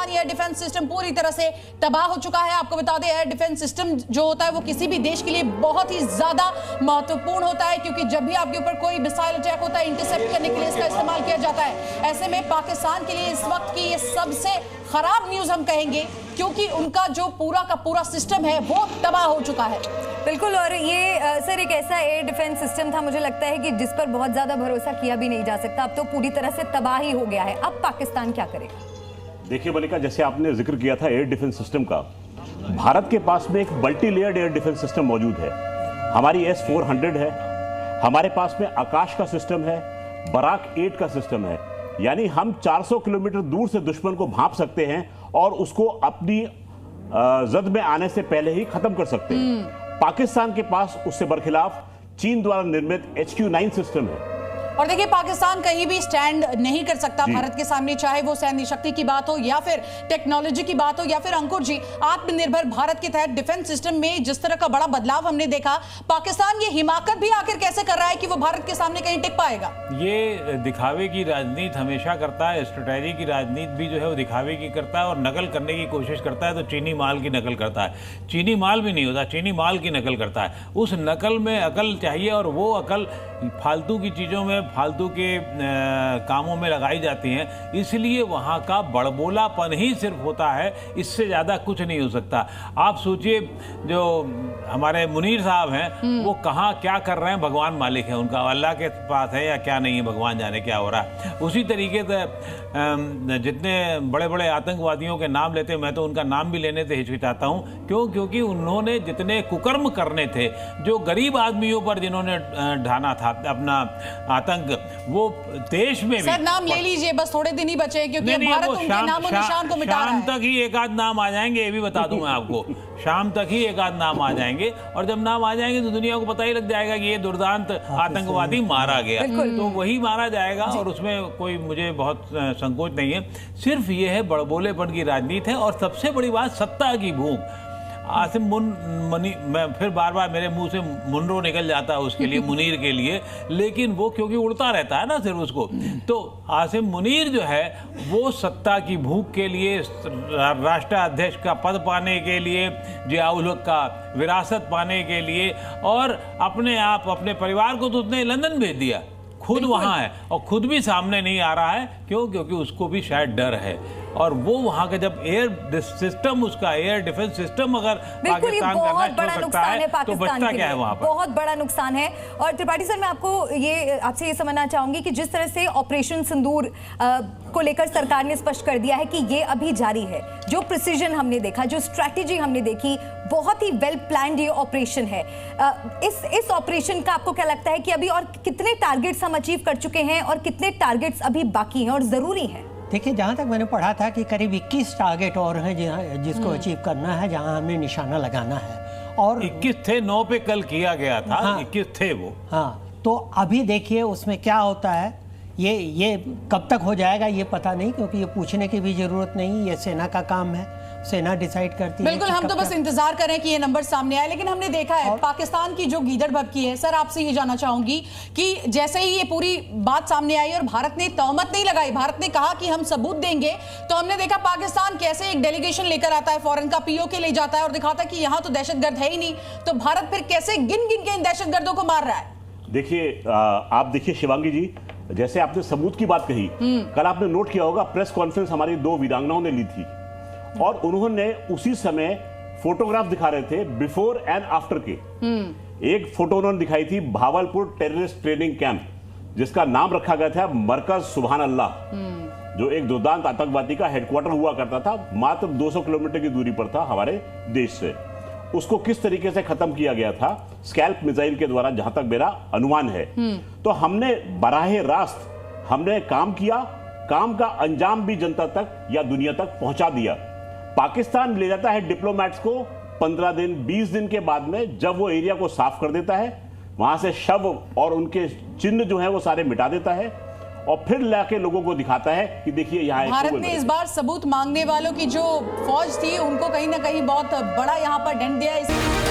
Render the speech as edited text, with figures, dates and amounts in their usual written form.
Pakistani air defence system पूरी तरह से तबाह हो चुका है। आपको बता दें, एयर डिफेंस सिस्टम जो होता है वो किसी भी देश के लिए बहुत ही ज्यादा महत्वपूर्ण होता है, क्योंकि जब भी आपके ऊपर कोई मिसाइल अटैक होता है, इंटरसेप्ट करने के लिए इसका इस्तेमाल किया जाता है। ऐसे में पाकिस्तान के लिए इस वक्त की ये सबसे खराब न्यूज हम कहेंगे, क्योंकि उनका जो पूरा का पूरा सिस्टम है वो तबाह हो चुका है। बिल्कुल, और ये सर एक ऐसा एयर डिफेंस सिस्टम था, मुझे लगता है कि जिस पर बहुत ज्यादा भरोसा किया भी नहीं जा सकता। अब तो पूरी तरह से तबाह ही हो गया है। अब पाकिस्तान क्या करेगा? देखिए मलिका, जैसे आपने जिक्र किया था एयर डिफेंस सिस्टम का, भारत के पास में एक multi layered air defence system मौजूद है। हमारी S-400 है, हमारे पास में आकाश का सिस्टम है, बराक 8 का सिस्टम है, यानी हम 400 किलोमीटर दूर से दुश्मन को भांप सकते हैं और उसको अपनी जद में आने से पहले ही खत्म कर सकते हैं। पाकिस्तान के पास उससे बरखिलाफ चीन द्वारा निर्मित HQ-9 सिस्टम है। और देखिए, पाकिस्तान कहीं भी स्टैंड नहीं कर सकता भारत के सामने, चाहे वो सैन्य शक्ति की बात हो या फिर टेक्नोलॉजी की बात हो या फिर अंकुर जी आत्मनिर्भर भारत के तहत डिफेंस सिस्टम में जिस तरह का बड़ा बदलाव हमने देखा, पाकिस्तान ये हिमाकत भी आखिर कैसे कर रहा है कि वो भारत के सामने कहीं टिक पाएगा? ये दिखावे की राजनीति हमेशा करता है, स्ट्रेटेजी की राजनीति भी जो है वो दिखावे की करता है और नकल करने की कोशिश करता है, तो चीनी माल की नकल करता है। चीनी माल भी नहीं होता, चीनी माल की नकल करता है। उस नकल में अकल चाहिए और वो अकल फालतू की चीज़ों में, फालतू के कामों में लगाई जाती हैं, इसलिए वहाँ का बड़बोलापन ही सिर्फ होता है, इससे ज़्यादा कुछ नहीं हो सकता। आप सोचिए, जो हमारे मुनीर साहब हैं वो कहाँ क्या कर रहे हैं, भगवान मालिक है उनका, अल्लाह के पास है या क्या नहीं है, भगवान जाने क्या हो रहा है। उसी तरीके से जितने बड़े बड़े आतंकवादियों के नाम लेते हैं, मैं तो उनका नाम भी लेने से हिचकिचाता हूँ। क्यों? क्योंकि उन्होंने जितने कुकर्म करने थे, जो गरीब आदमियों पर जिन्होंने ढाना था अपना आतंक, वो देश में भी। सर नाम ले लीजिए, बस थोड़े दिन ही बचे, क्योंकि भारत उनके नामो निशान को मिटा रहा है। शाम तक ही एक आध नाम आ जाएंगे, ये भी बता दूं मैं आपको। शाम तक ही एक आध नाम आ जाएंगे, और जब नाम आ जाएंगे तो दुनिया को पता ही लग जाएगा कि ये दुर्दांत आतंकवादी मारा गया, तो वही मारा जाएगा। और उसमें कोई मुझे बहुत संकोच नहीं है। सिर्फ ये है बड़बोलेपन की राजनीति है, और सबसे बड़ी बात सत्ता की भूख। आसिम मैं फिर बार बार मेरे मुंह से मुनरो निकल जाता है उसके लिए, मुनीर के लिए, लेकिन वो क्योंकि उड़ता रहता है ना सिर्फ उसको, तो आसिम मुनीर जो है वो सत्ता की भूख के लिए, राष्ट्राध्यक्ष का पद पाने के लिए, जिया-उल हक का विरासत पाने के लिए, और अपने आप अपने परिवार को तो उसने लंदन भेज दिया, खुद वहाँ है और खुद भी सामने नहीं आ रहा है। क्यों? क्योंकि उसको भी शायद डर है, और वो वहाँ का जब एयर सिस्टम, उसका एयर डिफेंस सिस्टम अगर पाकिस्तान का बहुत बड़ा नुकसान है तो पाकिस्तान बचता के क्या है लिए, वहाँ पर? बहुत बड़ा नुकसान है। और त्रिपाठी सर, मैं आपसे ये समझना चाहूंगी कि जिस तरह से ऑपरेशन सिंदूर को लेकर सरकार ने स्पष्ट कर दिया है कि ये अभी जारी है, जो प्रिसीजन हमने देखा, जो स्ट्रैटेजी हमने देखी, बहुत ही वेल प्लान्ड ये ऑपरेशन है। इस ऑपरेशन का आपको क्या लगता है कि अभी और कितने टारगेट्स हम अचीव कर चुके हैं और कितने टारगेट्स अभी बाकी हैं और जरूरी हैं? देखिए, जहाँ तक मैंने पढ़ा था कि करीब 21 टारगेट और हैं जिसको अचीव करना है, जहाँ हमें निशाना लगाना है। और 21 थे, 9 पे कल किया गया था। हाँ, 21 थे वो। हाँ, तो अभी देखिए उसमें क्या होता है, ये कब तक हो जाएगा ये पता नहीं, क्योंकि ये पूछने की भी जरूरत नहीं, ये सेना का काम है, सेना डिसाइड करती है। बिल्कुल, हम तो बस इंतजार करें कि ये नंबर सामने आए। लेकिन हमने देखा है पाकिस्तान की जो गीदड़ भभकी है। सर आपसे ये जानना चाहूंगी कि जैसे ही ये पूरी बात सामने आई और भारत ने तहमत नहीं लगाई, भारत ने कहा कि हम सबूत देंगे, तो हमने देखा पाकिस्तान कैसे एक डेलीगेशन लेकर आता है, फॉरेन का POK ले जाता है और दिखाता है कि यहाँ तो दहशतगर्द है ही नहीं। तो भारत फिर कैसे गिन गिन के इन दहशतगर्दों को मार रहा है? देखिए, आप देखिए शिवांगी जी, जैसे आपने सबूत की बात कही, कल आपने नोट किया होगा प्रेस कॉन्फ्रेंस हमारी 2 वीरांगनाओं ने ली थी, और उन्होंने उसी समय फोटोग्राफ दिखा रहे थे बिफोर एंड आफ्टर के। एक फोटो उन्होंने दिखाई थी भावलपुर टेररिस्ट ट्रेनिंग कैंप, जिसका नाम रखा गया था मरकज सुभान अल्लाह, जो एक दुर्दांत आतंकवादी का हेडक्वार्टर हुआ करता था, मात्र 200 किलोमीटर की दूरी पर था हमारे देश से। उसको किस तरीके से खत्म किया गया था स्कैल्प मिसाइल के द्वारा, जहां तक मेरा अनुमान है। तो हमने बराहे रास्त हमने काम किया, काम का अंजाम भी जनता तक या दुनिया तक पहुंचा दिया। पाकिस्तान ले जाता है डिप्लोमैट्स को 15 दिन 20 दिन के बाद में, जब वो एरिया को साफ कर देता है, वहां से शव और उनके चिन्ह जो है वो सारे मिटा देता है, और फिर लाके लोगों को दिखाता है कि देखिए यहाँ भारत ने इस बार सबूत मांगने वालों की जो फौज थी उनको कहीं ना कहीं बहुत बड़ा यहाँ पर दंड दिया है।